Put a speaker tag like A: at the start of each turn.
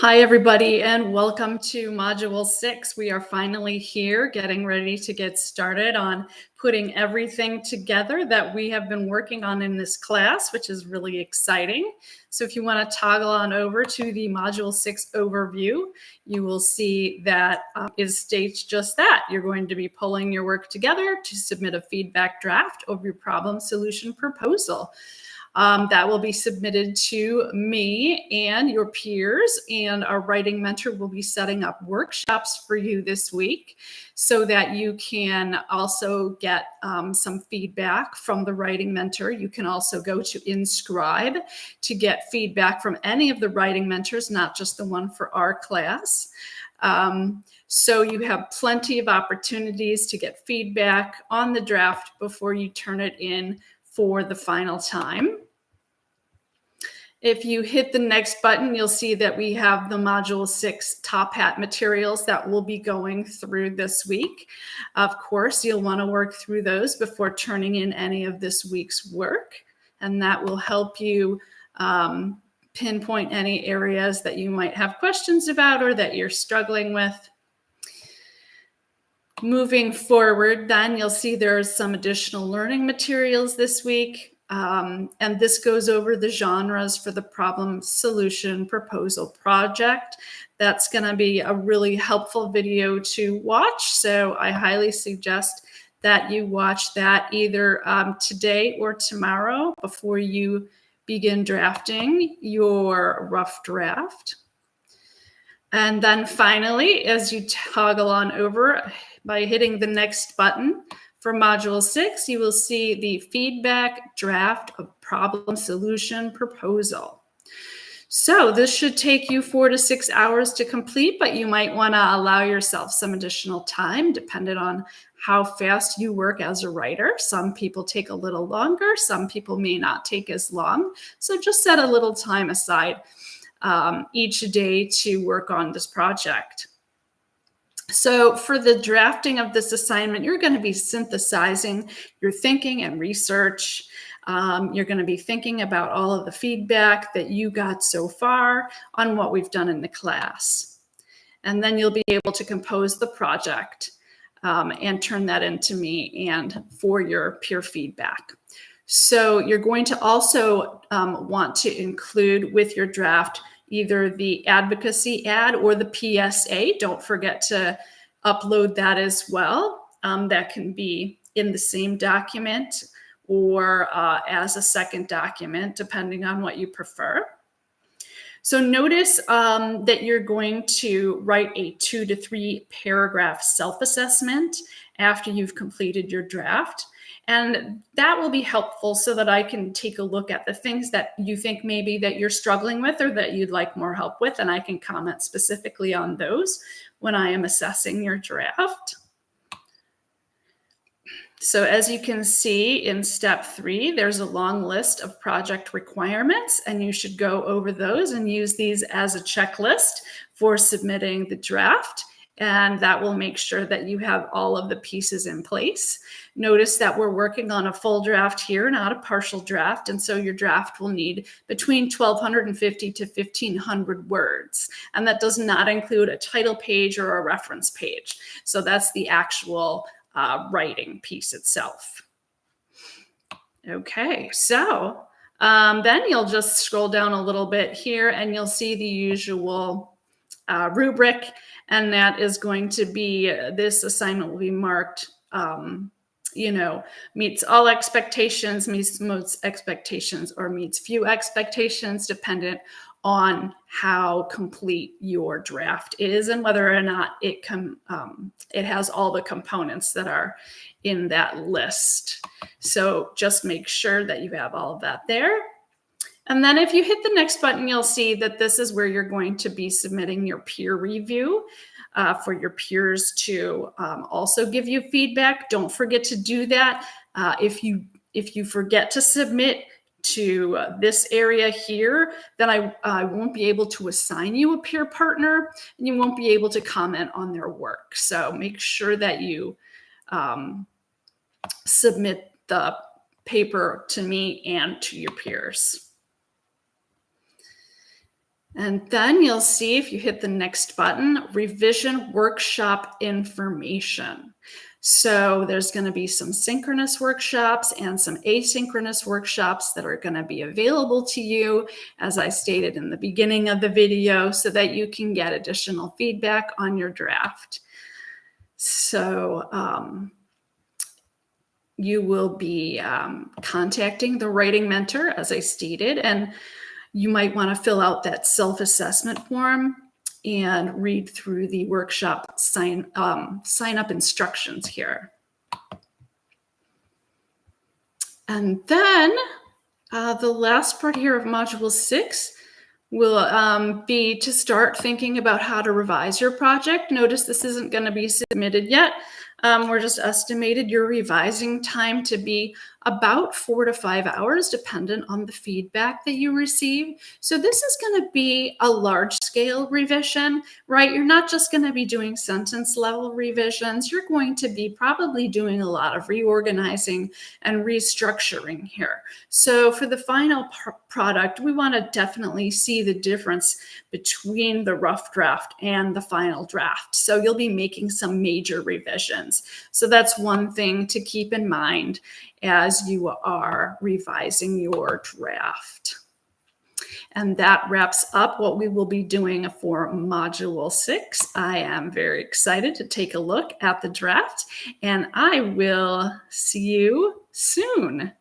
A: Hi, everybody, and welcome to Module 6. We are finally here getting ready to get started on putting everything together that we have been working on in this class, which is really exciting. So if you want to toggle on over to the Module 6 overview, you will see that it states just that. You're going to be pulling your work together to submit a feedback draft of your problem solution proposal. That will be submitted to me and your peers, and our writing mentor will be setting up workshops for you this week so that you can also get some feedback from the writing mentor. You can also go to Inscribe to get feedback from any of the writing mentors, not just the one for our class. So you have plenty of opportunities to get feedback on the draft before you turn it in for the final time. If you hit the next button, you'll see that we have the Module 6 top hat materials that we'll be going through this week. Of course, you'll want to work through those before turning in any of this week's work, and that will help you pinpoint any areas that you might have questions about or that you're struggling with. Moving forward, then you'll see there's some additional learning materials this week. And this goes over the genres for the problem solution proposal project. That's going to be a really helpful video to watch. So I highly suggest that you watch that either today or tomorrow before you begin drafting your rough draft. And then finally, as you toggle on over by hitting the next button, for Module 6, you will see the feedback draft of problem solution proposal. So this should take you 4 to 6 hours to complete, but you might want to allow yourself some additional time depending on how fast you work as a writer. Some people take a little longer, some people may not take as long. So just set a little time aside each day to work on this project. So for the drafting of this assignment, you're going to be synthesizing your thinking and research. You're going to be thinking about all of the feedback that you got so far on what we've done in the class. And then you'll be able to compose the project and turn that into me and for your peer feedback. So you're going to also want to include with your draft either the advocacy ad or the PSA. Don't forget to upload that as well. That can be in the same document or as a second document, depending on what you prefer. So notice that you're going to write a 2 to 3 paragraph self-assessment after you've completed your draft. And that will be helpful so that I can take a look at the things that you think maybe that you're struggling with or that you'd like more help with, and I can comment specifically on those when I am assessing your draft. So as you can see in step 3, there's a long list of project requirements, and you should go over those and use these as a checklist for submitting the draft. And that will make sure that you have all of the pieces in place. Notice that we're working on a full draft here, not a partial draft. And so your draft will need between 1,250 to 1,500 words. And that does not include a title page or a reference page. So that's the actual writing piece itself. Okay, so then you'll just scroll down a little bit here and you'll see the usual rubric, and that is going to be, this assignment will be marked, meets all expectations, meets most expectations, or meets few expectations, dependent on how complete your draft is and whether or not it has all the components that are in that list. So just make sure that you have all of that there. And then if you hit the next button, you'll see that this is where you're going to be submitting your peer review for your peers to also give you feedback. Don't forget to do that. If you forget to submit to this area here, then I won't be able to assign you a peer partner, and you won't be able to comment on their work. So make sure that you submit the paper to me and to your peers. And then you'll see if you hit the next button, revision workshop information. So there's going to be some synchronous workshops and some asynchronous workshops that are going to be available to you, as I stated in the beginning of the video, so that you can get additional feedback on your draft. So you will be contacting the writing mentor, as I stated, and you might want to fill out that self-assessment form and read through the workshop sign up instructions here. And then the last part here of Module 6 will be to start thinking about how to revise your project. Notice this isn't going to be submitted yet. We're just estimated your revising time to be about 4 to 5 hours, dependent on the feedback that you receive. So this is going to be a large scale revision, right? You're not just going to be doing sentence level revisions. You're going to be probably doing a lot of reorganizing and restructuring here. So for the final product, we want to definitely see the difference between the rough draft and the final draft. So you'll be making some major revisions. So that's one thing to keep in mind as you are revising your draft. And that wraps up what we will be doing for Module 6. I am very excited to take a look at the draft, and I will see you soon.